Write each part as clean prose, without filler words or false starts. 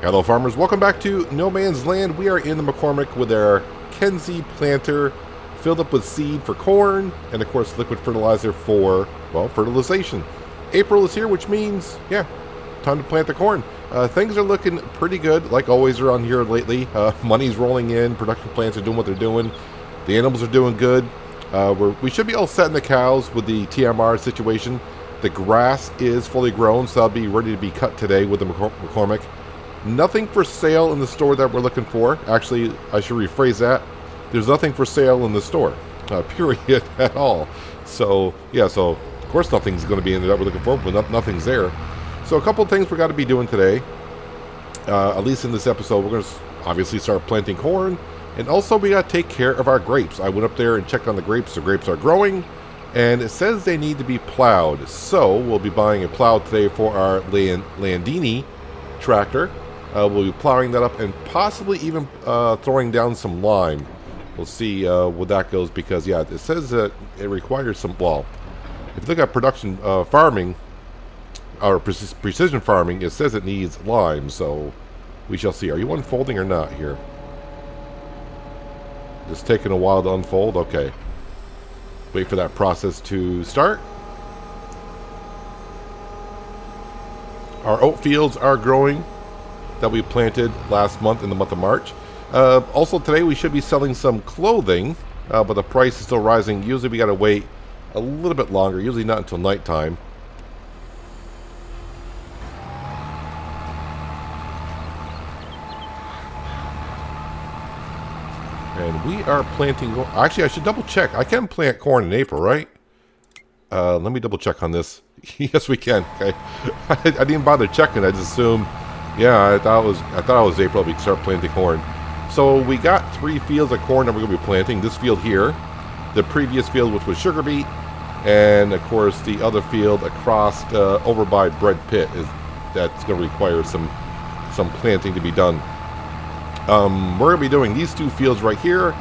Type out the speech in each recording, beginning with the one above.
Hello farmers, welcome back to No Man's Land. We are in the McCormick with our Kenzie planter filled up with seed for corn and of course liquid fertilizer for, well, fertilization. April is here, which means, yeah, time to plant the corn. Things are looking pretty good, like always around here lately. Money's rolling in, production plants are doing what they're doing, the animals are doing good. We should be all set in the cows with the TMR situation. The grass is fully grown, so that'll be ready to be cut today with the McCormick. Nothing for sale in the store that we're looking for. Actually, I should rephrase that. There's nothing for sale in the store, period, at all. So, yeah, so of course nothing's going to be in there that we're looking for, but nothing's there. So a couple of things we got to be doing today, at least in this episode. We're going to obviously start planting corn, and also we got to take care of our grapes. I went up there and checked on the grapes. The grapes are growing, and it says they need to be plowed. So we'll be buying a plow today for our Landini tractor. We'll be plowing that up and possibly even throwing down some lime. We'll see where that goes because, yeah, it says that it requires some, well, if you look at production farming, or precision farming, it says it needs lime, so we shall see. Are you unfolding or not here? Just taking a while to unfold? Okay. Wait for that process to start. Our oat fields are growing that we planted last month in the month of March. Also today we should be selling some clothing, but the price is still rising. Usually we gotta wait a little bit longer, usually not until nighttime. And we are planting, actually I should double check. I can plant corn in April, right? Let me double check on this. Yes, we can. Okay. I didn't bother checking, I just assumed. Yeah, I thought it was April we could start planting corn. So we got 3 fields of corn that we're going to be planting. This field here, the previous field which was sugar beet, and of course the other field across over by Bread Pit that's going to require some planting to be done. We're going to be doing these 2 fields right here,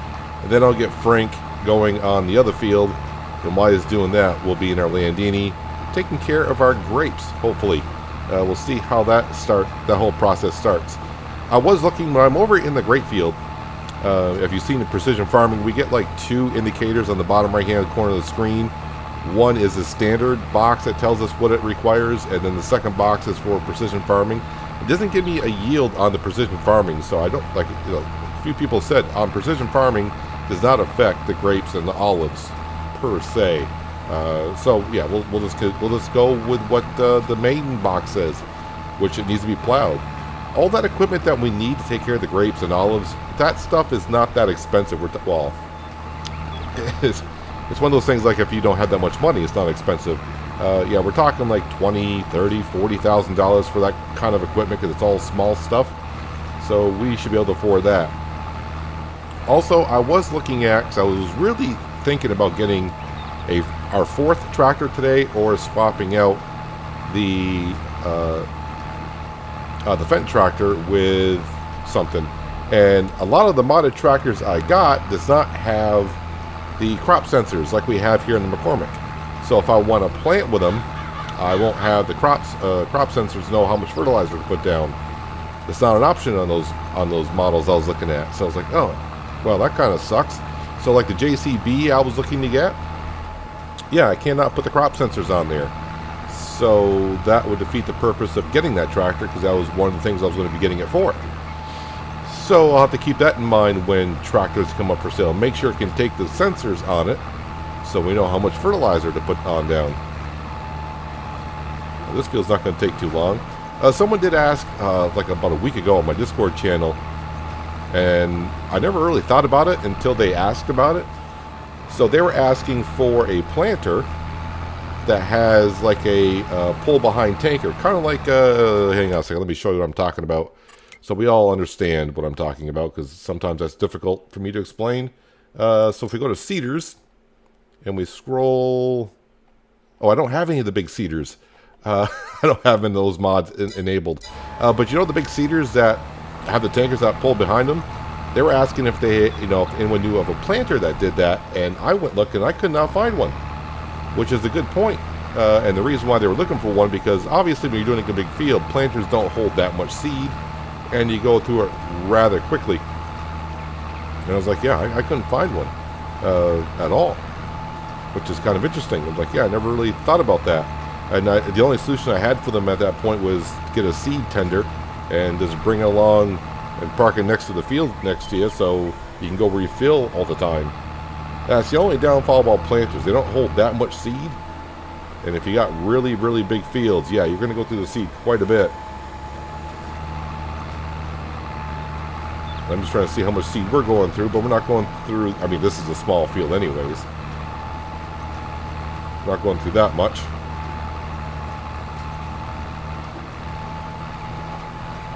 and then I'll get Frank going on the other field. And while he's doing that, we'll be in our Landini taking care of our grapes, hopefully. We'll see how that whole process starts. I was looking when I'm over in the grape field. If you've seen the precision farming, we get like 2 indicators on the bottom right-hand corner of the screen. One is a standard box that tells us what it requires, and then the second box is for precision farming. It doesn't give me a yield on the precision farming, so I don't like. A few people said on precision farming does not affect the grapes and the olives per se. So yeah, we'll just go with what the main box says, which it needs to be plowed. All that equipment that we need to take care of the grapes and olives, that stuff is not that expensive. Well, it's one of those things like if you don't have that much money, it's not expensive. Yeah, we're talking like $20,000, $30,000, $40,000 for that kind of equipment because it's all small stuff. So we should be able to afford that. Also, I was looking at, because I was really thinking about getting our 4th tractor today, or swapping out the Fendt tractor with something. And a lot of the modded tractors I got does not have the crop sensors like we have here in the McCormick. So if I want to plant with them, I won't have the crop sensors to know how much fertilizer to put down. It's not an option on those models I was looking at. So I was like, oh, well, that kind of sucks. So like the JCB I was looking to get, yeah, I cannot put the crop sensors on there. So that would defeat the purpose of getting that tractor, because that was one of the things I was going to be getting it for. So I'll have to keep that in mind when tractors come up for sale. Make sure it can take the sensors on it, so we know how much fertilizer to put on down. Well, this field's not going to take too long. Someone did ask, like about a week ago on my Discord channel, and I never really thought about it until they asked about it. So they were asking for a planter that has like a pull-behind tanker, kind of like, hang on a second, let me show you what I'm talking about, so we all understand what I'm talking about, because sometimes that's difficult for me to explain. So if we go to seeders, and we scroll, oh, I don't have any of the big seeders. I don't have any of those mods enabled. But you know the big seeders that have the tankers that pull behind them? They were asking if they, if anyone knew of a planter that did that, and I went looking, I could not find one, which is a good point. And the reason why they were looking for one, because obviously when you're doing a big field, planters don't hold that much seed, and you go through it rather quickly. And I was like, yeah, I couldn't find one at all, which is kind of interesting. I was like, yeah, I never really thought about that. And the only solution I had for them at that point was get a seed tender and just bring it along and park it next to the field next to you so you can go refill all the time. That's the only downfall about planters. They don't hold that much seed. And if you got really, really big fields, yeah, you're going to go through the seed quite a bit. I'm just trying to see how much seed we're going through, but we're not going through, I mean, this is a small field anyways. Not going through that much.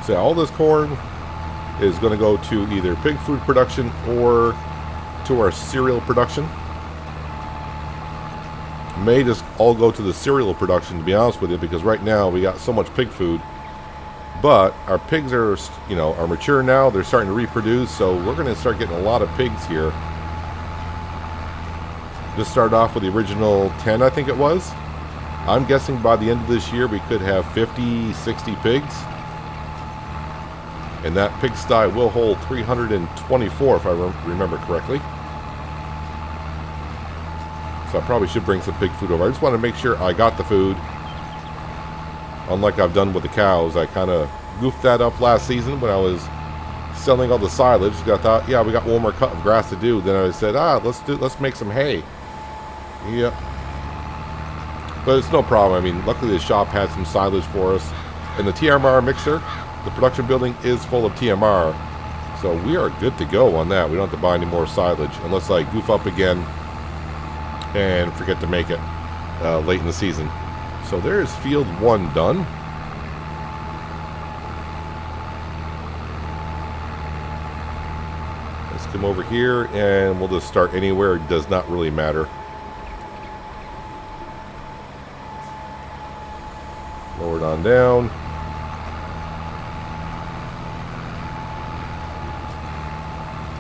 So all this corn is going to go to either pig food production or to our cereal production. May just all go to the cereal production, to be honest with you, because right now we got so much pig food. But our pigs are, you know, are mature now. They're starting to reproduce, so we're going to start getting a lot of pigs here. Just started off with the original 10, I think it was. I'm guessing by the end of this year we could have 50, 60 pigs. And that pigsty will hold 324 if I remember correctly. So I probably should bring some pig food over. I just want to make sure I got the food. Unlike I've done with the cows, I kind of goofed that up last season when I was selling all the silage. I thought, yeah, we got one more cut of grass to do. Then I said, let's make some hay. Yep. But it's no problem. I mean, luckily the shop had some silage for us. And the TMR mixer, the production building is full of TMR. So we are good to go on that. We don't have to buy any more silage unless I goof up again and forget to make it late in the season. So there's field 1 done. Let's come over here and we'll just start anywhere. It does not really matter. Lower it on down.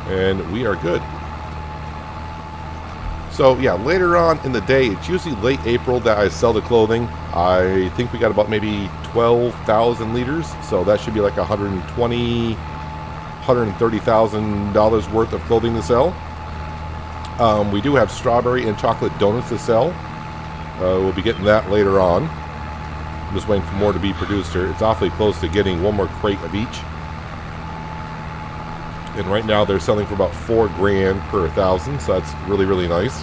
And we are good. So yeah, later on in the day, it's usually late April that I sell the clothing. I think we got about maybe 12,000 liters. So that should be like $120,000, $130,000 worth of clothing to sell. We do have strawberry and chocolate donuts to sell. We'll be getting that later on. I'm just waiting for more to be produced here. It's awfully close to getting one more crate of each. And right now they're selling for about $4,000 per 1,000, so that's really, really nice.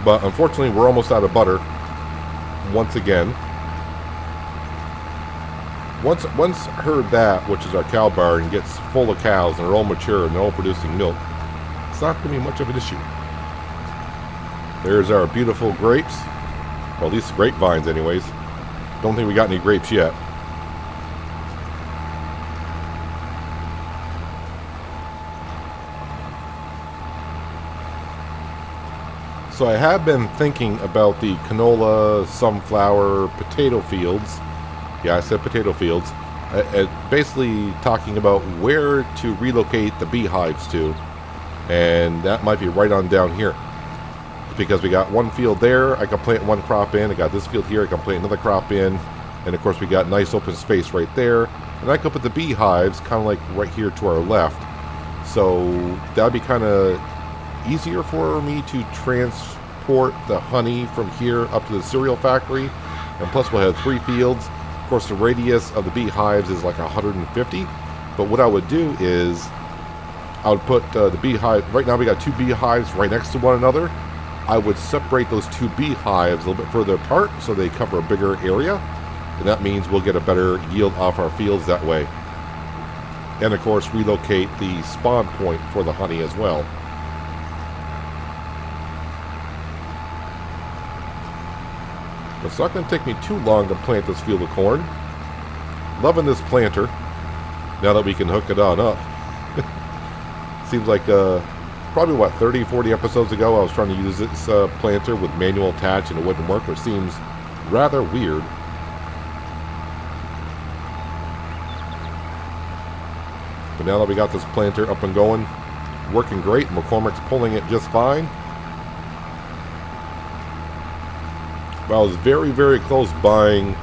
But unfortunately, we're almost out of butter. Once again. Once herd that, which is our cow barn, gets full of cows and they're all mature and they're all producing milk, it's not going to be much of an issue. There's our beautiful grapes. Well, at least grapevines anyways. Don't think we got any grapes yet. So I have been thinking about the canola, sunflower, potato fields. Yeah, I said potato fields. Basically talking about where to relocate the beehives to. And that might be right on down here. Because we got one field there, I can plant one crop in. I got this field here, I can plant another crop in. And of course we got nice open space right there. And I can put the beehives kind of like right here to our left. So that'd be kind of easier for me to transport the honey from here up to the cereal factory. And plus we'll have 3 fields. Of course the radius of the beehives is like 150. But what I would do is I would put the beehive, right now we got 2 beehives right next to one another. I would separate those 2 beehives a little bit further apart so they cover a bigger area. And that means we'll get a better yield off our fields that way. And of course relocate the spawn point for the honey as well. It's not going to take me too long to plant this field of corn. Loving this planter. Now that we can hook it on up. Seems like probably what, 30, 40 episodes ago I was trying to use this planter with manual attach and it wouldn't work, which seems rather weird. But now that we got this planter up and going, working great, McCormick's pulling it just fine. But I was very, very close buying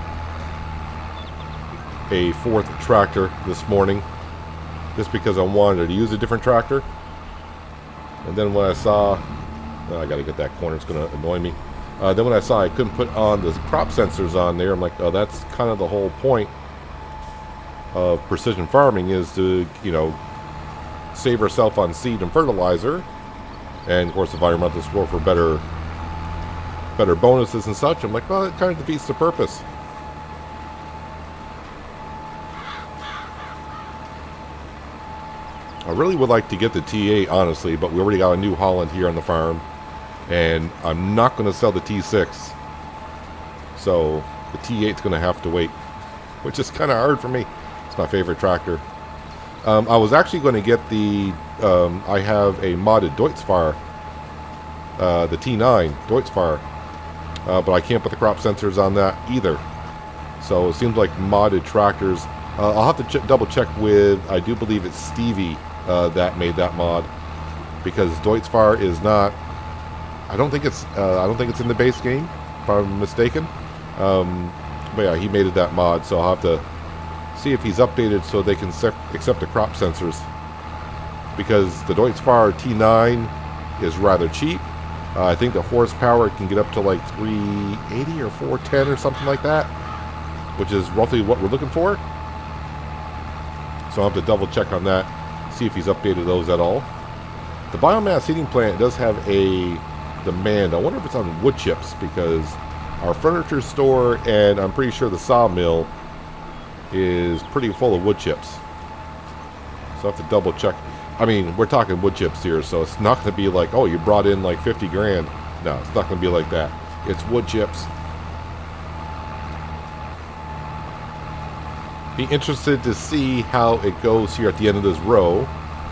a fourth tractor this morning, just because I wanted to use a different tractor. And then when I saw, I got to get that corner, it's going to annoy me. Then when I saw I couldn't put on the crop sensors on there, I'm like, oh, that's kind of the whole point of precision farming, is to, you know, save ourselves on seed and fertilizer, and of course environmental score for better bonuses and such. I'm like, well, it kind of defeats the purpose. I really would like to get the T8, honestly, but we already got a New Holland here on the farm, and I'm not going to sell the T6, so the T8's going to have to wait, which is kind of hard for me. It's my favorite tractor. I was actually going to get the, I have a modded Deutzfahr, the T9 Deutzfahr, but I can't put the crop sensors on that either. So it seems like modded tractors, I'll have to double check with, I do believe it's Stevie that made that mod, because Deutzfahr is not, I don't think it's in the base game, if I'm mistaken. But yeah, he made it that mod, so I'll have to see if he's updated so they can accept the crop sensors, because the Deutzfahr T9 is rather cheap. I think the horsepower can get up to like 380 or 410 or something like that, which is roughly what we're looking for. So I'll have to double check on that, see if he's updated those at all. The biomass heating plant does have a demand. I wonder if it's on wood chips, because our furniture store and I'm pretty sure the sawmill is pretty full of wood chips. So I have to double check. I mean, we're talking wood chips here, so it's not going to be like, oh, you brought in like 50 grand. No, it's not going to be like that. It's wood chips. Be interested to see how it goes here at the end of this row.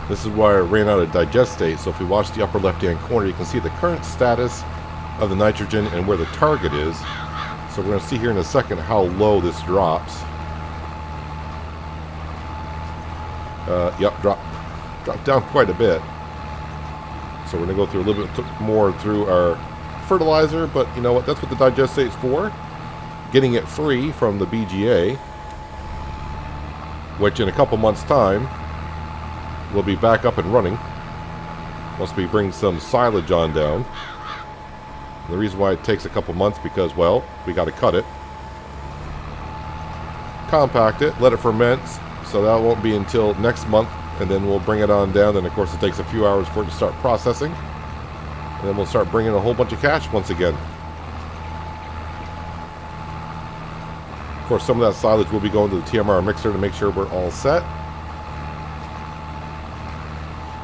This is where I ran out of digestate, so if we watch the upper left hand corner, you can see the current status of the nitrogen and where the target is. So we're going to see here in a second how low this drops. Yep, dropped down quite a bit. So we're going to go through a little bit more through our fertilizer, but you know what, that's what the digestate's for. Getting it free from the BGA, which in a couple months' time will be back up and running once we bring some silage on down. And the reason why it takes a couple months, because, well, we got to cut it, compact it, let it ferment, so that won't be until next month, and then we'll bring it on down. Then of course it takes a few hours for it to start processing, and then we'll start bringing a whole bunch of cash once again. Of course, some of that silage will be going to the TMR mixer to make sure we're all set.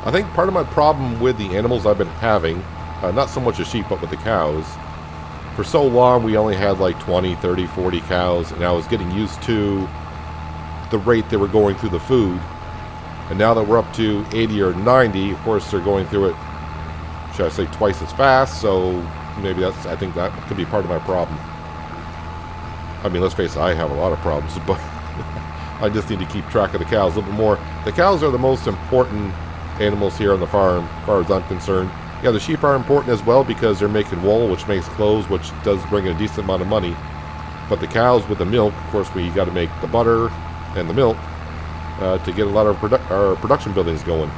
I think part of my problem with the animals I've been having, not so much the sheep, but with the cows, for so long we only had like 20, 30, 40 cows, and I was getting used to the rate they were going through the food. And now that we're up to 80 or 90, of course they're going through it, should I say, twice as fast, so maybe that's, I think that could be part of my problem. I mean, let's face it, I have a lot of problems, but I just need to keep track of the cows a little bit more. The cows are the most important animals here on the farm, as far as I'm concerned. Yeah, the sheep are important as well, because they're making wool, which makes clothes, which does bring a decent amount of money. But the cows with the milk, of course, we got to make the butter and the milk to get a lot of our production buildings going.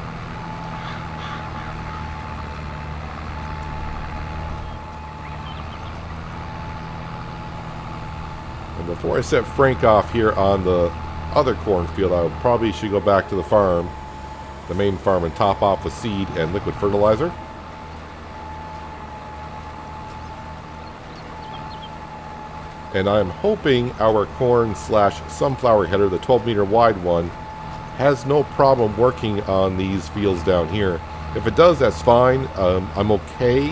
And before I set Frank off here on the other cornfield, I probably should go back to the farm, the main farm, and top off with seed and liquid fertilizer. And I'm hoping our corn / sunflower header, the 12-meter wide one, has no problem working on these fields down here. If it does, that's fine. I'm okay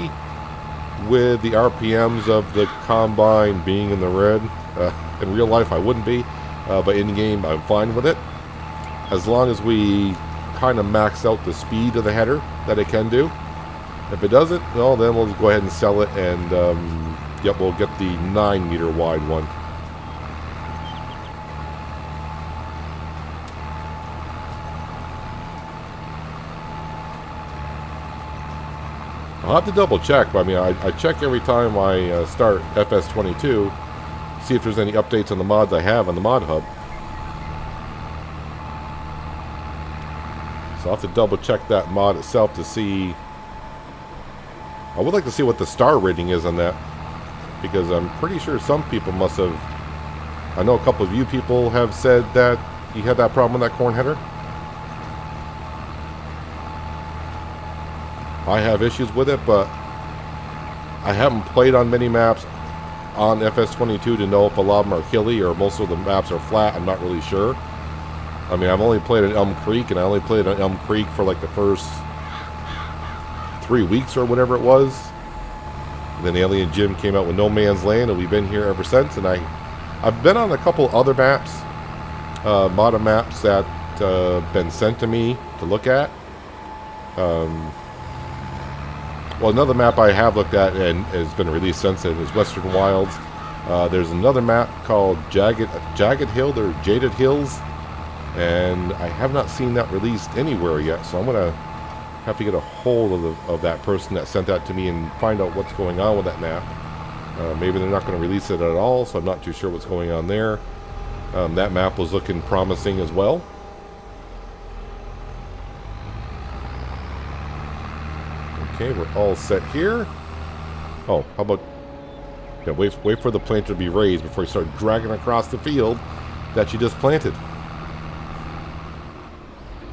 with the RPMs of the combine being in the red. In real life, I wouldn't be, but in game, I'm fine with it. As long as we kind of max out the speed of the header that it can do. If it doesn't, well, then we'll go ahead and sell it, and yep, we'll get the 9-meter wide one. I'll have to double check, but I mean, I check every time I start FS22, see if there's any updates on the mods I have on the mod hub. So I'll have to double check that mod itself to see. I would like to see what the star rating is on that, because I'm pretty sure some people must have. I know a couple of you people have said that you had that problem with that corn header. I have issues with it, but I haven't played on many maps on FS22 to know if a lot of them are hilly or most of the maps are flat. I'm not really sure. I mean, I've only played at Elm Creek, and I only played on Elm Creek for like the first 3 weeks or whatever it was. And then Alien Jim came out with No Man's Land, and we've been here ever since. And I've been on a couple other maps, modern maps that been sent to me to look at. Well, another map I have looked at and has been released since then is Western Wilds. There's another map called Jagged Hill or Jaded Hills, and I have not seen that released anywhere yet. So I'm gonna have to get a hold of that person that sent that to me and find out what's going on with that map. Maybe they're not going to release it at all, so I'm not too sure what's going on there. That map was looking promising as well. Okay, we're all set here. Oh, how about... Yeah, wait for the planter to be raised before you start dragging across the field that you just planted.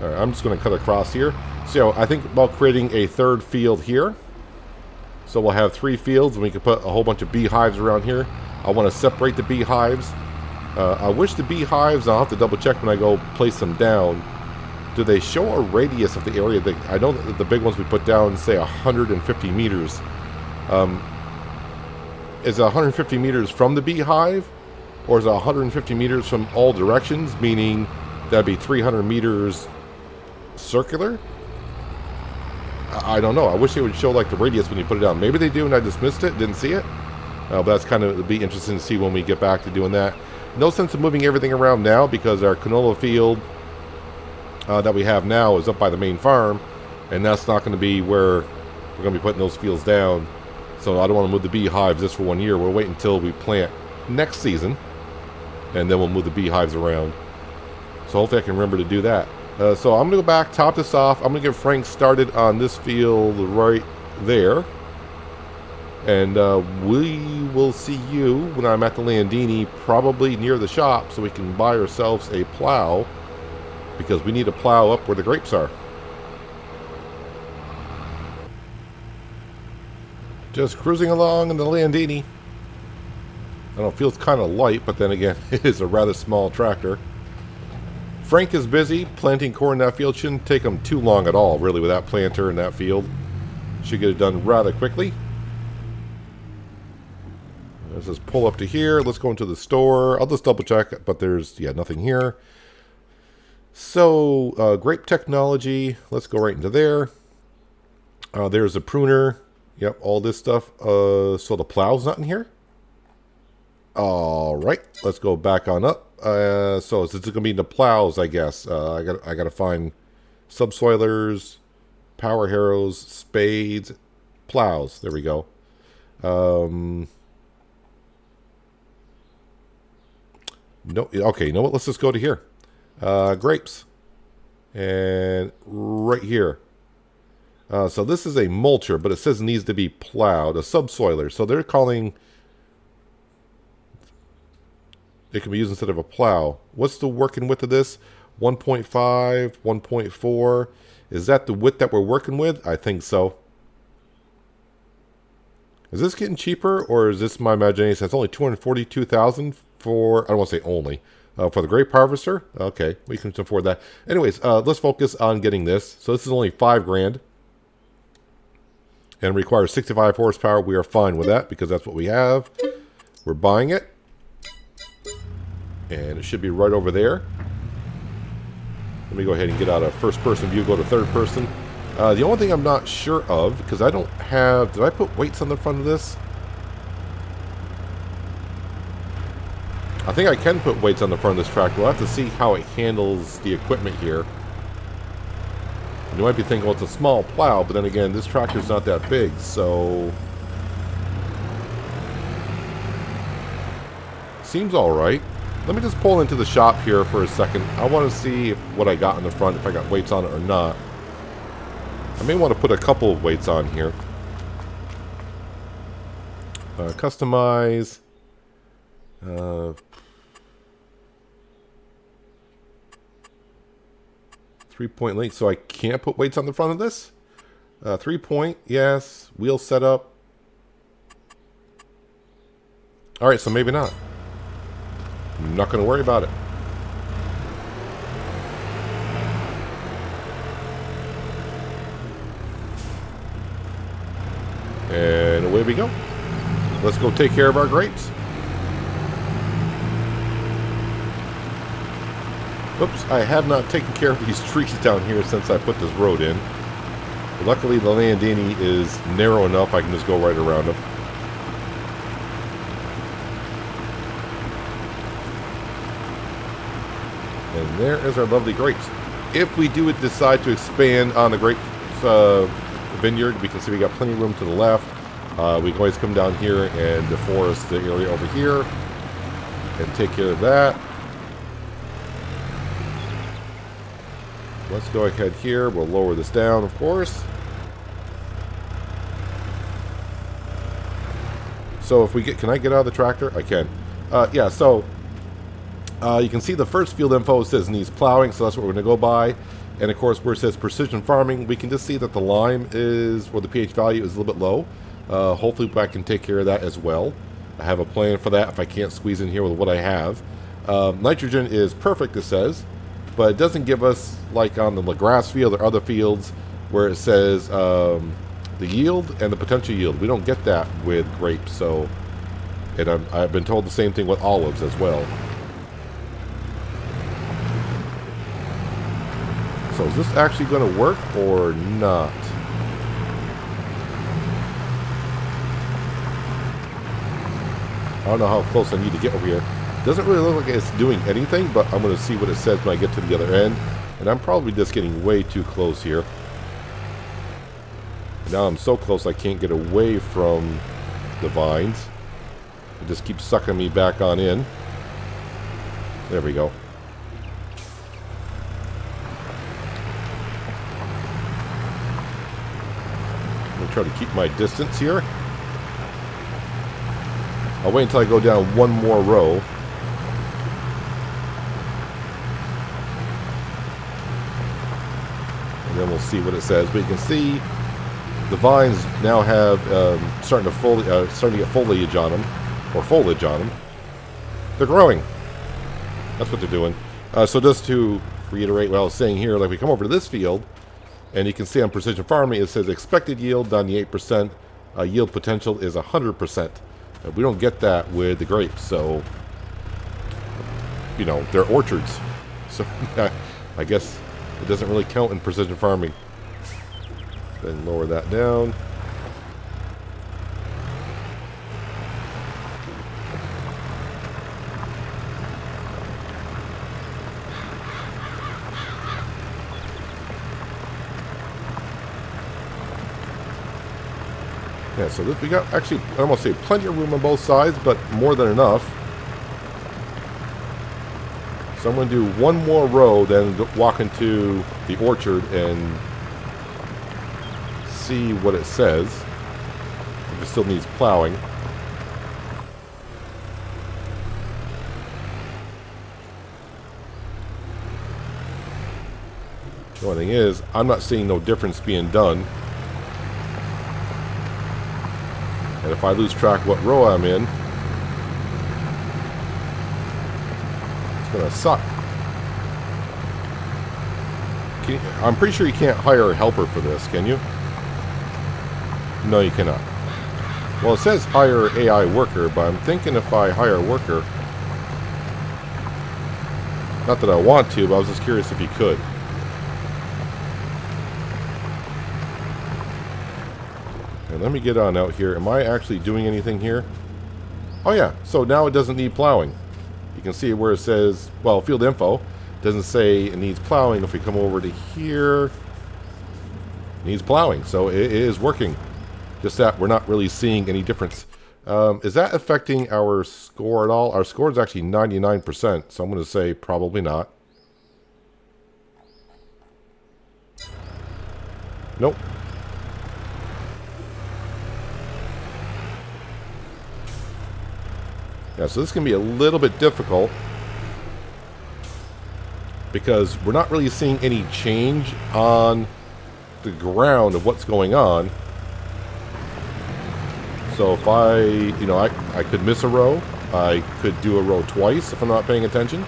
Alright, I'm just going to cut across here. So I think about creating a third field here. So we'll have 3 fields, and we can put a whole bunch of beehives around here. I want to separate the beehives. I wish the beehives, I'll have to double check when I go place them down. Do they show a radius of the area? I know that the big ones we put down say 150 meters. Is it 150 meters from the beehive? Or is it 150 meters from all directions? Meaning that'd be 300 meters circular? I don't know. I wish they would show like the radius when you put it down. Maybe they do and I just missed it, didn't see it. But that's kind of, it'd be interesting to see when we get back to doing that. No sense of moving everything around now because our canola field that we have now is up by the main farm, and that's not going to be where we're going to be putting those fields down. So I don't want to move the beehives just for 1 year. We'll wait until we plant next season, and then we'll move the beehives around. So hopefully I can remember to do that. So I'm going to go back, top this off. I'm going to get Frank started on this field right there. And we will see you when I'm at the Landini, probably near the shop, so we can buy ourselves a plow, because we need a plow up where the grapes are. Just cruising along in the Landini. I know it feels kind of light, but then again, it is a rather small tractor. Frank is busy planting corn in that field. Shouldn't take him too long at all, really, with that planter in that field. Should get it done rather quickly. Let's just pull up to here. Let's go into the store. I'll just double check, but there's, yeah, nothing here. So, grape technology. Let's go right into there. There's a pruner. Yep, all this stuff. So the plow's not in here. All right, let's go back on up. So it's going to be the plows, I guess. I got to find subsoilers, power harrows, spades, plows. There we go. No, okay, you know what? Let's just go to here. Grapes. And right here. So this is a mulcher, but it says it needs to be plowed. A subsoiler. So they're calling... It can be used instead of a plow. What's the working width of this? 1.5, 1.4. Is that the width that we're working with? I think so. Is this getting cheaper, or is this my imagination? It's only $242,000 for, I don't want to say only, for the grape harvester. Okay, we can afford that. Anyways, let's focus on getting this. So this is only $5,000 and requires 65 horsepower. We are fine with that because that's what we have. We're buying it. And it should be right over there. Let me go ahead and get out of first person view, go to third person. The only thing I'm not sure of, because I don't have... Did I put weights on the front of this? I think I can put weights on the front of this tractor. We'll have to see how it handles the equipment here. You might be thinking, well, it's a small plow, but then again, this tractor's not that big, so... Seems alright. Let me just pull into the shop here for a second. I want to see what I got in the front, if I got weights on it or not. I may want to put a couple of weights on here. Customize. 3-point link, so I can't put weights on the front of this? 3-point, yes. Wheel setup. Alright, so maybe not. I'm not going to worry about it. And away we go. Let's go take care of our grapes. Oops, I have not taken care of these trees down here since I put this road in. But luckily the Landini is narrow enough I can just go right around them. And there is our lovely grapes. If we do decide to expand on the grape vineyard, we can see we got plenty of room to the left. We can always come down here and deforest the area over here and take care of that. Let's go ahead here. We'll lower this down, of course. So if we get, can I get out of the tractor? I can. Yeah, so you can see the first field info says needs plowing, so that's what we're going to go by. And of course, where it says precision farming, we can just see that the lime is, or the pH value is a little bit low. Hopefully I can take care of that as well. I have a plan for that if I can't squeeze in here with what I have. Nitrogen is perfect, it says, but it doesn't give us, like on the grass field or other fields, where it says the yield and the potential yield. We don't get that with grapes, so, and I've been told the same thing with olives as well. So is this actually going to work or not? I don't know how close I need to get over here. Doesn't really look like it's doing anything, but I'm going to see what it says when I get to the other end. And I'm probably just getting way too close here. Now I'm so close I can't get away from the vines. It just keeps sucking me back on in. There we go. I'm going to try to keep my distance here. I'll wait until I go down one more row. And then we'll see what it says. But you can see the vines now have starting to get foliage on them, or foliage on them. They're growing. That's what they're doing. So just to reiterate what I was saying here, like we come over to this field, and you can see on precision farming, it says expected yield 98%, yield potential is 100%. We don't get that with the grapes, so, you know, they're orchards. So I guess it doesn't really count in precision farming. Then lower that down. Yeah, so we got actually, I almost say plenty of room on both sides, but more than enough. So I'm going to do one more row, then walk into the orchard and see what it says. If it still needs plowing. The only thing is, I'm not seeing no difference being done. And if I lose track of what row I'm in, it's going to suck. I'm pretty sure you can't hire a helper for this, can you? No, you cannot. Well, it says hire AI worker, but I'm thinking if I hire a worker, not that I want to, but I was just curious if you could. And let me get on out here. Am I actually doing anything here? Oh yeah, so now it doesn't need plowing. You can see where it says, well, field info doesn't say it needs plowing. If we come over to here, it needs plowing. So it is working. Just that we're not really seeing any difference. Is that affecting our score at all? Our score is actually 99%, so I'm going to say probably not. Nope. Yeah, so this can be a little bit difficult because we're not really seeing any change on the ground of what's going on. So if I could miss a row. I could do a row twice if I'm not paying attention.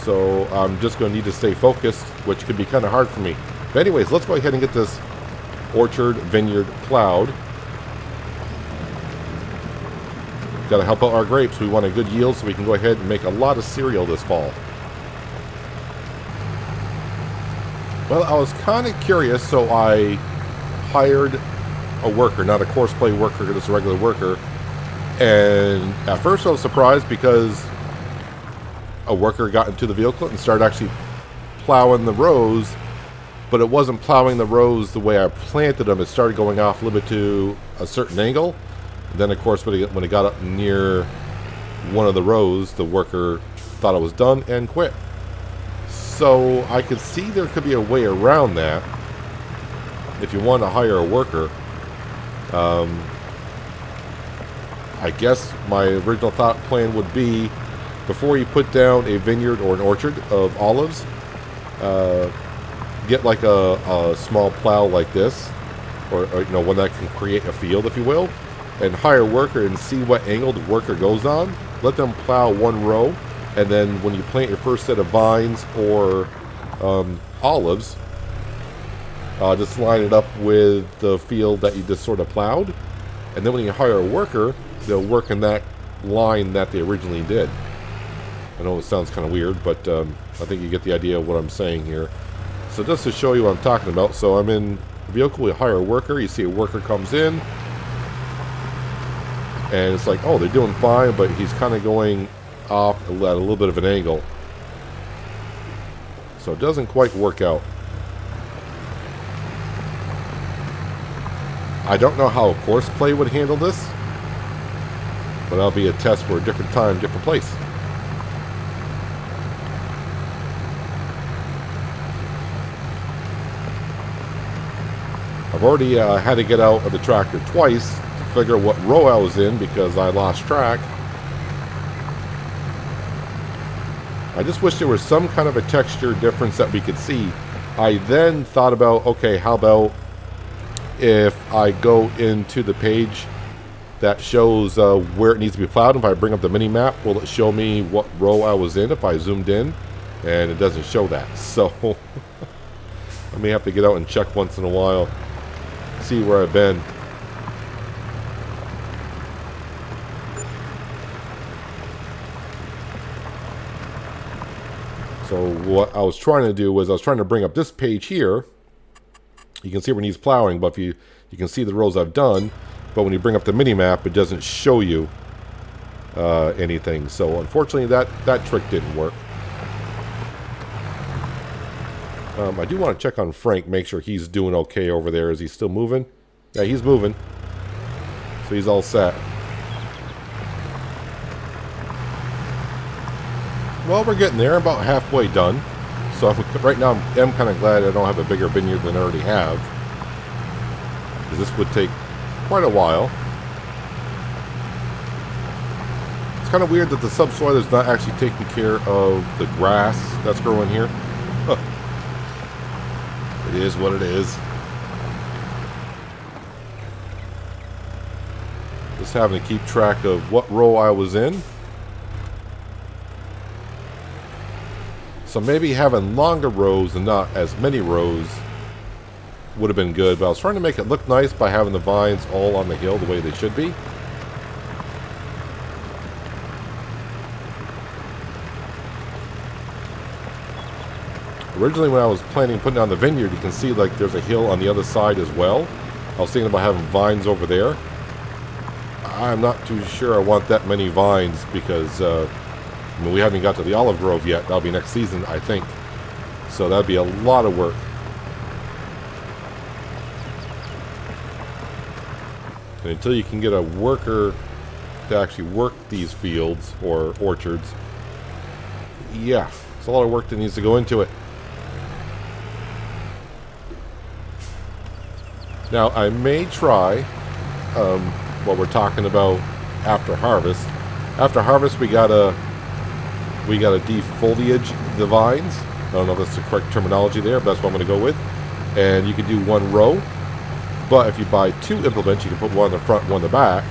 So I'm just going to need to stay focused, which could be kind of hard for me. But anyways, let's go ahead and get this orchard vineyard plowed. Got to help out our grapes. We want a good yield so we can go ahead and make a lot of cereal this fall. Well, I was kind of curious, so I hired a worker, not a course play worker, just a regular worker. And at first I was surprised because a worker got into the vehicle and started actually plowing the rows, but it wasn't plowing the rows the way I planted them. It started going off a little bit to a certain angle. And then, of course, when it got up near one of the rows, the worker thought it was done and quit. So I could see there could be a way around that if you want to hire a worker. I guess my original plan would be, before you put down a vineyard or an orchard of olives, get like a small plow like this, or one that can create a field, if you will, and hire a worker and see what angle the worker goes on. Let them plow one row, and then when you plant your first set of vines or olives, just line it up with the field that you just sort of plowed, and then when you hire a worker, they'll work in that line that they originally did. I know it sounds kind of weird, but I think you get the idea of what I'm saying here. So just to show you what I'm talking about, so I'm in the vehicle, we hire a worker, you see a worker comes in, and it's like, oh, they're doing fine, but he's kind of going off at a little bit of an angle. So it doesn't quite work out. I don't know how a course play would handle this, but that'll be a test for a different time, different place. I've already had to get out of the tractor twice to figure out what row I was in because I lost track. I just wish there was some kind of a texture difference that we could see. I then thought about, okay, how about if I go into the page that shows where it needs to be plowed. If I bring up the mini map, will it show me what row I was in if I zoomed in? And it doesn't show that. So I may have to get out and check once in a while, see where I've been. So what I was trying to do was I was trying to bring up this page here. You can see when he's plowing, but if you can see the rows I've done. But when you bring up the mini map, it doesn't show you anything. So unfortunately, that trick didn't work. I do want to check on Frank, make sure he's doing okay over there. Is he still moving? Yeah, he's moving. So he's all set. Well, we're getting there, about halfway done. So right now, I'm kind of glad I don't have a bigger vineyard than I already have, because this would take quite a while. It's kind of weird that the subsoil is not actually taking care of the grass that's growing here. It is what it is. Just having to keep track of what row I was in. So maybe having longer rows and not as many rows would have been good, but I was trying to make it look nice by having the vines all on the hill the way they should be. Originally when I was planning putting down the vineyard, you can see like there's a hill on the other side as well. I was thinking about having vines over there. I'm not too sure I want that many vines because we haven't got to the olive grove yet. That'll be next season, I think. So that'd be a lot of work. And until you can get a worker to actually work these fields or orchards, yeah, it's a lot of work that needs to go into it. Now, I may try what we're talking about after harvest. After harvest, we gotta defoliage the vines. I don't know if that's the correct terminology there, but that's what I'm going to go with. And you can do one row, but if you buy 2 implements, you can put one in the front, one in the back.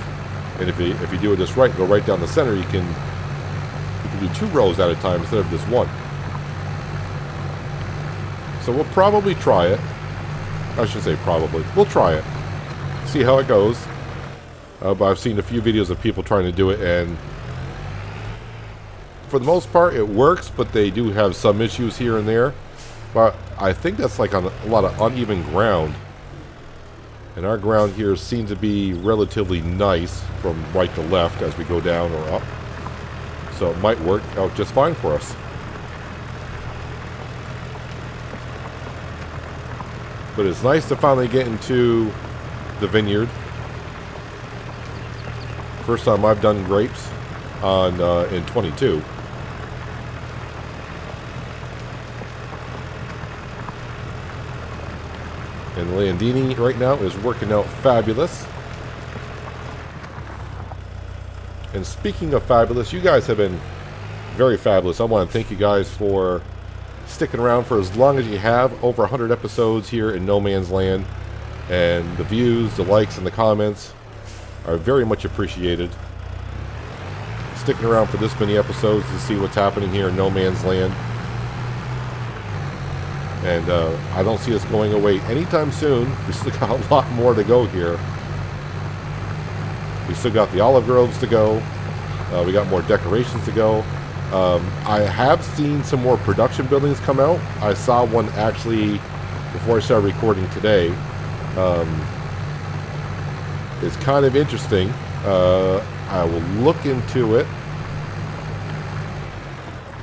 And if you do it just right, go right down the center, you can do 2 rows at a time instead of just one. So we'll probably try it. I should say probably. We'll try it. See how it goes. But I've seen a few videos of people trying to do it, and for the most part it works, but they do have some issues here and there. But I think that's like on a lot of uneven ground. And our ground here seems to be relatively nice from right to left as we go down or up. So it might work out just fine for us. But it's nice to finally get into the vineyard. First time I've done grapes in 22. And Landini right now is working out fabulous. And speaking of fabulous, you guys have been very fabulous. I want to thank you guys for sticking around for as long as you have. Over 100 episodes here in No Man's Land. And the views, the likes, and the comments are very much appreciated. Sticking around for this many episodes to see what's happening here in No Man's Land. And I don't see us going away anytime soon. We still got a lot more to go here. We still got the olive groves to go. We got more decorations to go. I have seen some more production buildings come out. I saw one actually before I started recording today. It's kind of interesting. I will look into it.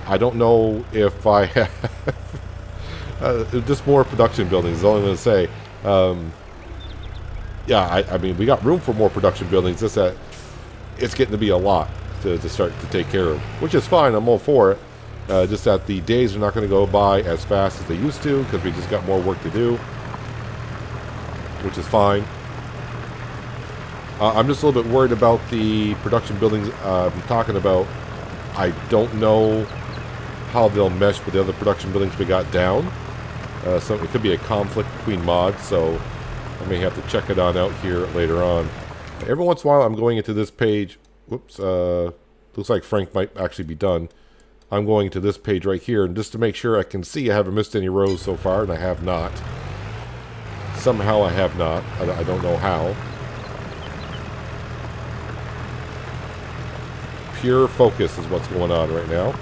I don't know if I have just more production buildings is all I'm going to say. Yeah, I mean, we got room for more production buildings. Just that it's getting to be a lot to start to take care of, which is fine. I'm all for it. Just that the days are not going to go by as fast as they used to because we just got more work to do, which is fine. I'm just a little bit worried about the production buildings I'm talking about. I don't know how they'll mesh with the other production buildings we got down. So it could be a conflict between mods, so I may have to check it on out here later on. Every once in a while I'm going into this page. Whoops, looks like Frank might actually be done. I'm going to this page right here, and just to make sure I can see I haven't missed any rows so far, and I have not. Somehow I have not. I don't know how. Pure focus is what's going on right now.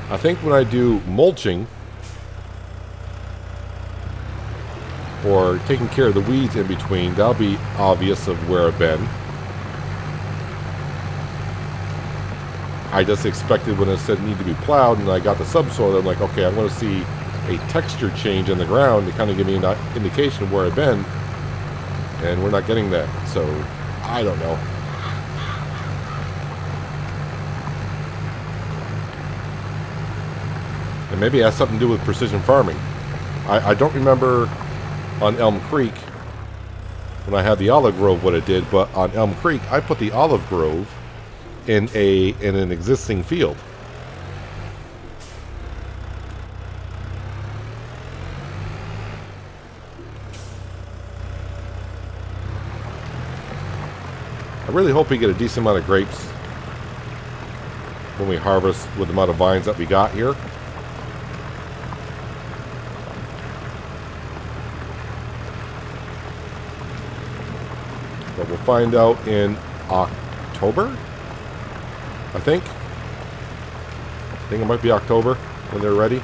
I think when I do mulching or taking care of the weeds in between, that'll be obvious of where I've been. I just expected when it said need to be plowed and I got the subsoil, I'm like, okay, I'm going to see a texture change in the ground to kind of give me an indication of where I've been, and we're not getting that, so I don't know. And maybe it has something to do with precision farming. I don't remember on Elm Creek when I had the olive grove what it did, but on Elm Creek I put the olive grove in an existing field. I really hope we get a decent amount of grapes when we harvest with the amount of vines that we got here. But we'll find out in October, I think. I think it might be October when they're ready.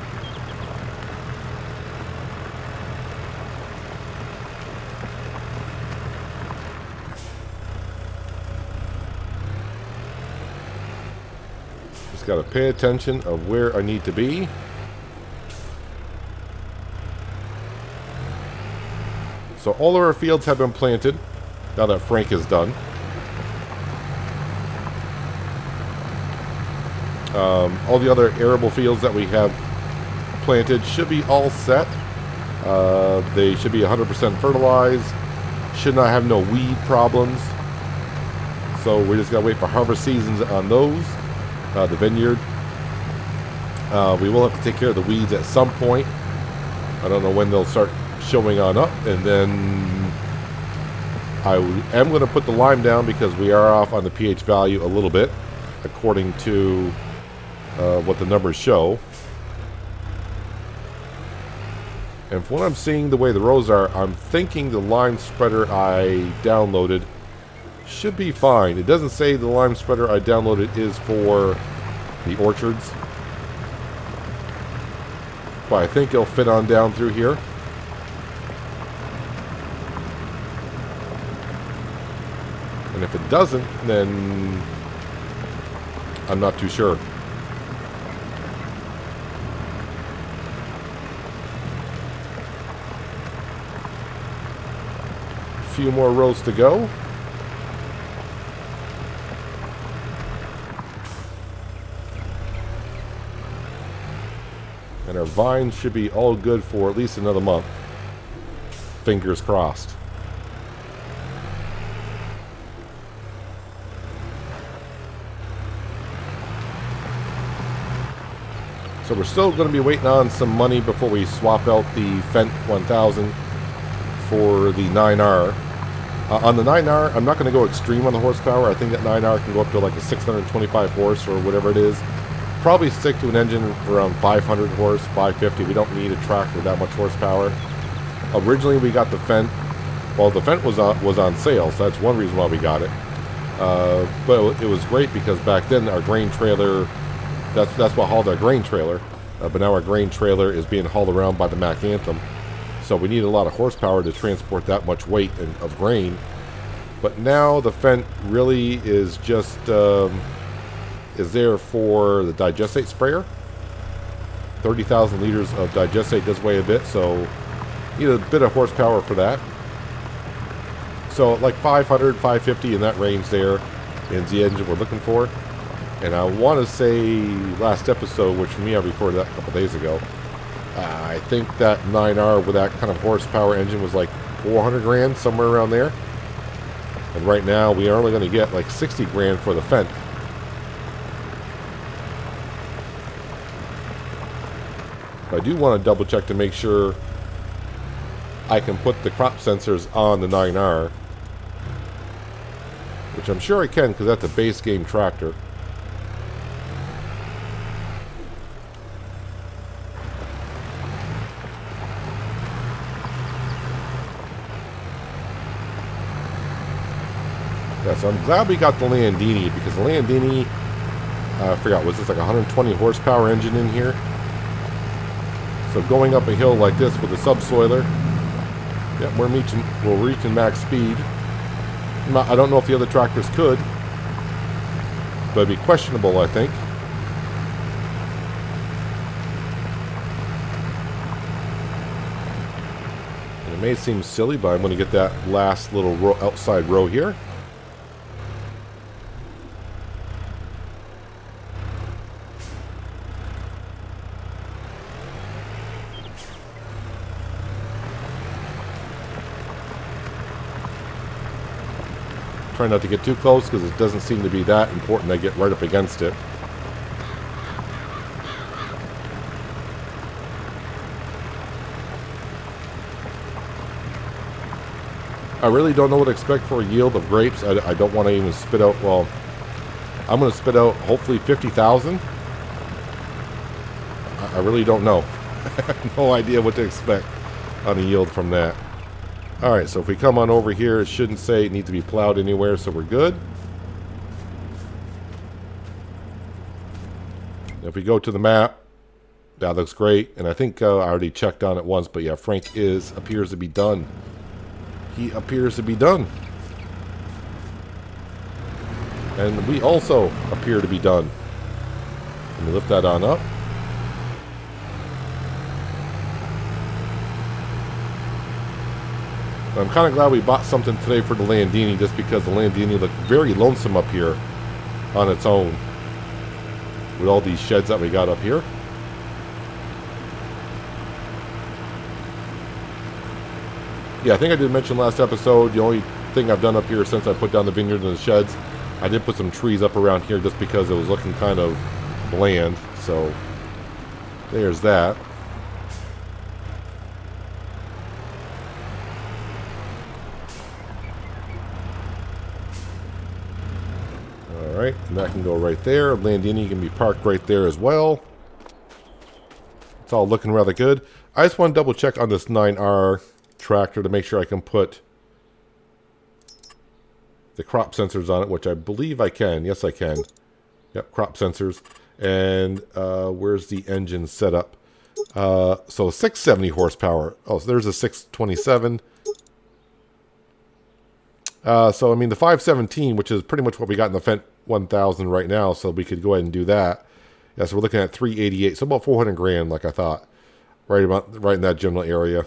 got to pay attention of where I need to be. So all of our fields have been planted now that Frank is done. All the other arable fields that we have planted should be all set. They should be 100% fertilized. Should not have no weed problems. So we just got to wait for harvest seasons on those. The vineyard. We will have to take care of the weeds at some point. I don't know when they'll start showing on up. And then I am going to put the lime down because we are off on the pH value a little bit, according to what the numbers show. And from what I'm seeing, the way the rows are, I'm thinking the lime spreader I downloaded should be fine. It doesn't say the lime spreader I downloaded is for the orchards, but I think it'll fit on down through here. And if it doesn't, then I'm not too sure. Few more rows to go. And our vines should be all good for at least another month. Fingers crossed. So we're still going to be waiting on some money before we swap out the Fendt 1000 for the 9R. On the 9R, I'm not going to go extreme on the horsepower. I think that 9R can go up to like a 625 horse or whatever it is. Probably stick to an engine around 500 horse, 550. We don't need a tractor with that much horsepower. Originally, we got the Fendt. Well, the Fendt was on sale, so that's one reason why we got it. But it was great because back then our grain trailer, that's what hauled our grain trailer. But now our grain trailer is being hauled around by the Mack Anthem. So we need a lot of horsepower to transport that much weight of grain. But now the Fendt really is just is there for the digestate sprayer. 30,000 liters of digestate does weigh a bit, so need a bit of horsepower for that. So like 500, 550 in that range there is the engine we're looking for. And I want to say last episode, which for me I recorded that a couple days ago, I think that 9R with that kind of horsepower engine was like 400 grand, somewhere around there. And right now we are only going to get like 60 grand for the Fendt. But I do want to double check to make sure I can put the crop sensors on the 9R. Which I'm sure I can because that's a base game tractor. Yeah, so I'm glad we got the Landini because the Landini, I forgot, was this like a 120 horsepower engine in here? So going up a hill like this with a subsoiler, yeah, we're reaching max speed. I don't know if the other tractors could, but it'd be questionable, I think. And it may seem silly, but I'm going to get that last little outside row here. Try not to get too close because it doesn't seem to be that important. I get right up against it. I really don't know what to expect for a yield of grapes. I don't want to even spit out, well, I'm going to spit out hopefully 50,000. I really don't know. I have no idea what to expect on a yield from that. Alright, so if we come on over here, it shouldn't say it needs to be plowed anywhere, so we're good. If we go to the map, that looks great. And I think I already checked on it once, but yeah, Frank appears to be done. He appears to be done. And we also appear to be done. Let me lift that on up. I'm kind of glad we bought something today for the Landini, just because the Landini looked very lonesome up here on its own with all these sheds that we got up here. Yeah, I think I did mention last episode, the only thing I've done up here since I put down the vineyard and the sheds, I did put some trees up around here just because it was looking kind of bland. So there's that. Alright, and that can go right there. Landini can be parked right there as well. It's all looking rather good. I just want to double check on this 9R tractor to make sure I can put the crop sensors on it, which I believe I can. Yes, I can. Yep, crop sensors. And where's the engine setup? So 670 horsepower. Oh, so there's a 627. So, I mean, the 517, which is pretty much what we got in the Fendt 1000 right now, so we could go ahead and do that. Yeah, so we're looking at 388, so about 400 grand, like I thought. Right in that general area.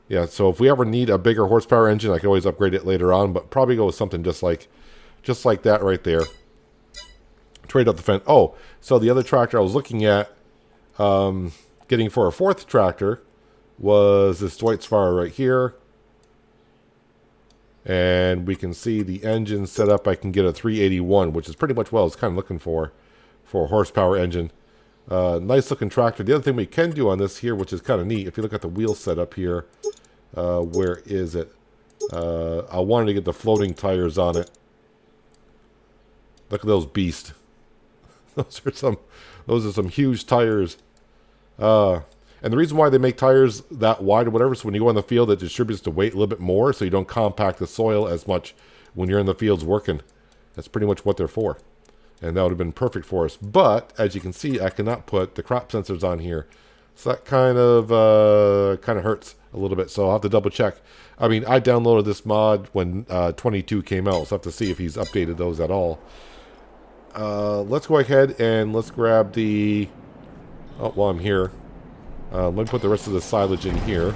Yeah, so if we ever need a bigger horsepower engine, I can always upgrade it later on, but probably go with something just like that right there. Trade out the Fendt. Oh, so the other tractor I was looking at getting for a fourth tractor was this Deutz-Fahrer right here. And we can see the engine set up. I can get a 381, which is pretty much what I was kind of looking for a horsepower engine. Nice looking tractor. The other thing we can do on this here, which is kind of neat, if you look at the wheel setup here, where is it? I wanted to get the floating tires on it. Look at those beasts. Those are some huge tires. And the reason why they make tires that wide or whatever, so when you go in the field, it distributes the weight a little bit more, so you don't compact the soil as much when you're in the fields working. That's pretty much what they're for. And that would have been perfect for us. But, as you can see, I cannot put the crop sensors on here. So that kind of hurts a little bit, so I'll have to double check. I mean, I downloaded this mod when 22 came out, so I'll have to see if he's updated those at all. Let's go ahead and let's grab the... Oh, while I'm here. Let me put the rest of the silage in here.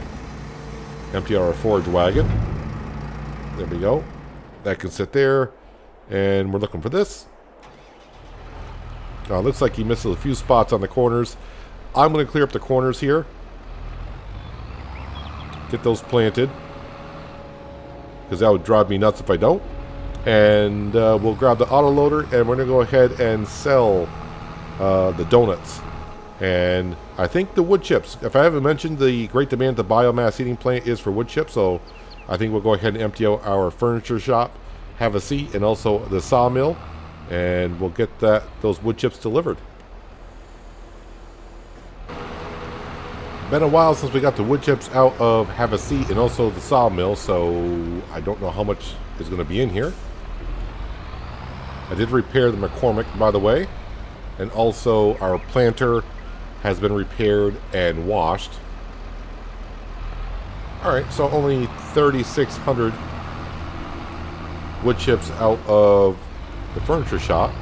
Empty our forage wagon. There we go. That can sit there. And we're looking for this. Looks like he misses a few spots on the corners. I'm going to clear up the corners here. Get those planted. Because that would drive me nuts if I don't. And we'll grab the autoloader and we're going to go ahead and sell the donuts. And I think the wood chips, if I haven't mentioned, the great demand the biomass heating plant is for wood chips, so I think we'll go ahead and empty out our furniture shop, have a seat, and also the sawmill, and we'll get those wood chips delivered. Been a while since we got the wood chips out of have a seat and also the sawmill, so I don't know how much is going to be in here. I did repair the McCormick, by the way, and also our planter has been repaired and washed. Alright, so only 3,600 wood chips out of the furniture shop.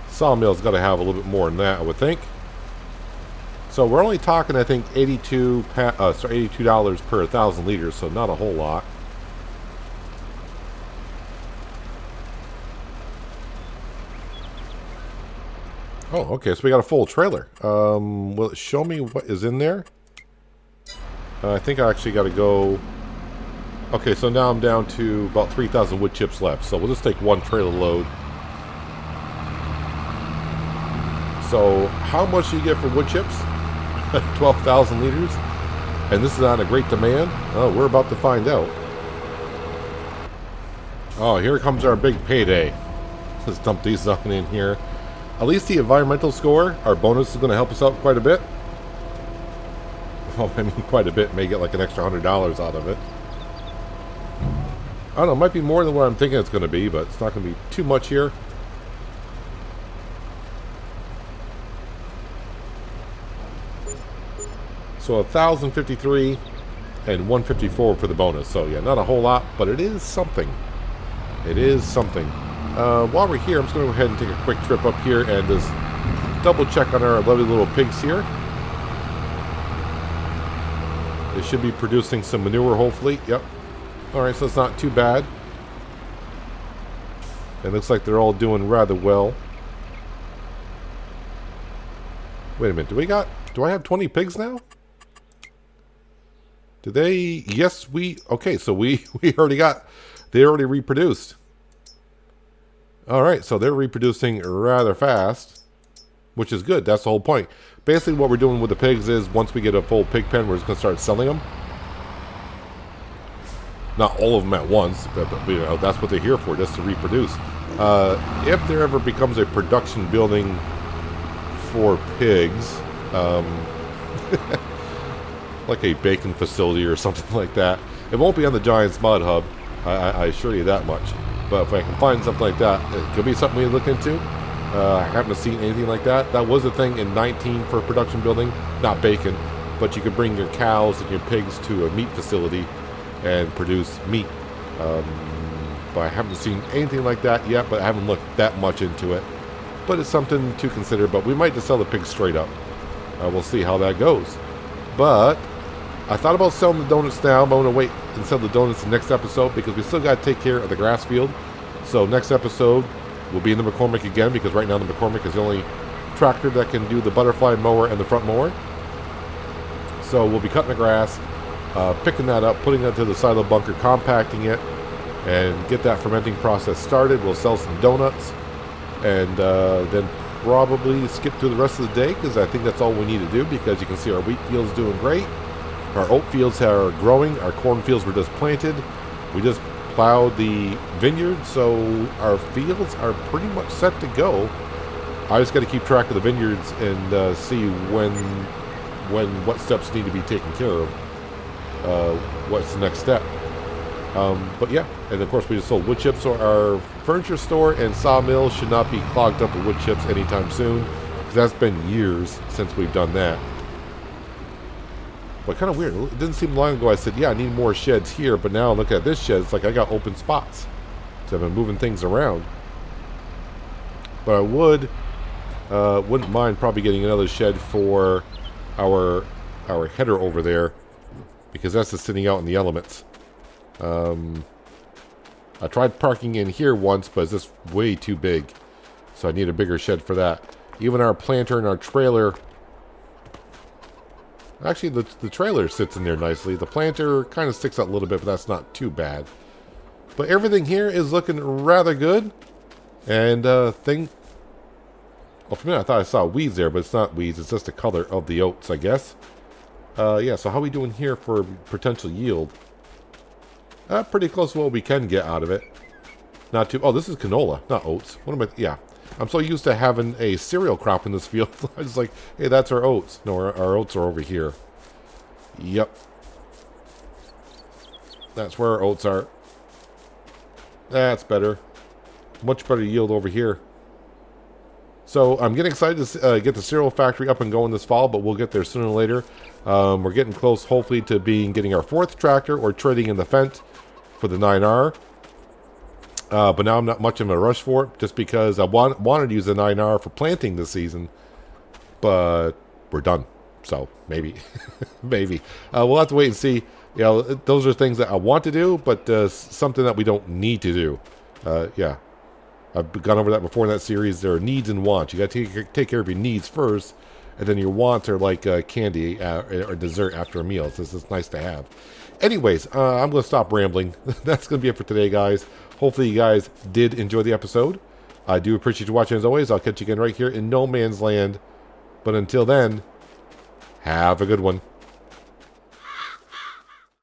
Sawmill's got to have a little bit more than that, I would think. So we're only talking, I think, $82 per 1,000 liters, so not a whole lot. Oh, okay, so we got a full trailer. Will it show me what is in there? I think I actually got to go... Okay, so now I'm down to about 3,000 wood chips left, so we'll just take one trailer load. So, how much do you get for wood chips? 12,000 liters? And this is on a great demand? Oh, we're about to find out. Oh, here comes our big payday. Let's dump these on in here. At least the environmental score, our bonus is going to help us out quite a bit. Well, I mean, quite a bit. May get like an extra $100 out of it. I don't know, it might be more than what I'm thinking it's going to be, but it's not going to be too much here. So 1,053 and 154 for the bonus. So yeah, not a whole lot, but it is something. It is something. While we're here, I'm just going to go ahead and take a quick trip up here and just double check on our lovely little pigs here. They should be producing some manure, hopefully. Yep. Alright, so it's not too bad. It looks like they're all doing rather well. Wait a minute, do I have 20 pigs now? Do they? Yes, okay, so we they already reproduced. Alright, so they're reproducing rather fast, which is good. That's the whole point. Basically what we're doing with the pigs is once we get a full pig pen, we're just going to start selling them. Not all of them at once, but you know, that's what they're here for, just to reproduce. If there ever becomes a production building for pigs, like a bacon facility or something like that, it won't be on the Giants Mud Hub, I assure you that much. But if I can find something like that, it could be something we look into. I haven't seen anything like that. That was a thing in 19 for a production building, not bacon, but you could bring your cows and your pigs to a meat facility and produce meat. But I haven't seen anything like that yet, but I haven't looked that much into it. But it's something to consider, but we might just sell the pigs straight up. We'll see how that goes. But I thought about selling the donuts now, but I'm going to wait and sell the donuts in the next episode because we still got to take care of the grass field. So next episode, we'll be in the McCormick again because right now the McCormick is the only tractor that can do the butterfly mower and the front mower. So we'll be cutting the grass, picking that up, putting that to the silo bunker, compacting it, and get that fermenting process started. We'll sell some donuts, and then probably skip through the rest of the day because I think that's all we need to do because you can see our wheat fields doing great. Our oat fields are growing. Our corn fields were just planted. We just plowed the vineyard, so our fields are pretty much set to go. I just got to keep track of the vineyards and see what steps need to be taken care of. What's the next step? But yeah, and of course we just sold wood chips, so our furniture store and sawmill should not be clogged up with wood chips anytime soon, because that's been years since we've done that. But kind of weird, it didn't seem long ago I said, yeah, I need more sheds here, but now look at this shed, it's like I got open spots. So I've been moving things around. But I wouldn't mind probably getting another shed for our header over there, because that's just sitting out in the elements. I tried parking in here once, but it's just way too big. So I need a bigger shed for that. Even our planter and our trailer. Actually, the trailer sits in there nicely. The planter kind of sticks out a little bit, but that's not too bad. But everything here is looking rather good. And well, for a minute I thought I saw weeds there, but it's not weeds. It's just the color of the oats, I guess. Yeah, so how are we doing here for potential yield? Pretty close to what we can get out of it. Not too... Oh, this is canola, not oats. What am I... Yeah. I'm so used to having a cereal crop in this field. I was like, hey, that's our oats. No, our oats are over here. Yep. That's where our oats are. That's better. Much better yield over here. So I'm getting excited to get the cereal factory up and going this fall, but we'll get there sooner or later. We're getting close, hopefully, to getting our 4th tractor or trading in the Fendt for the 9R. But now I'm not much of a rush for it, just because I wanted to use the 9R for planting this season, but we're done. So maybe, maybe we'll have to wait and see. You know, those are things that I want to do, but something that we don't need to do. Yeah, I've gone over that before in that series. There are needs and wants. You got to take care of your needs first, and then your wants are like candy or dessert after a meal. So it's nice to have. Anyways, I'm going to stop rambling. That's going to be it for today, guys. Hopefully you guys did enjoy the episode. I do appreciate you watching as always. I'll catch you again right here in No Man's Land. But until then, have a good one.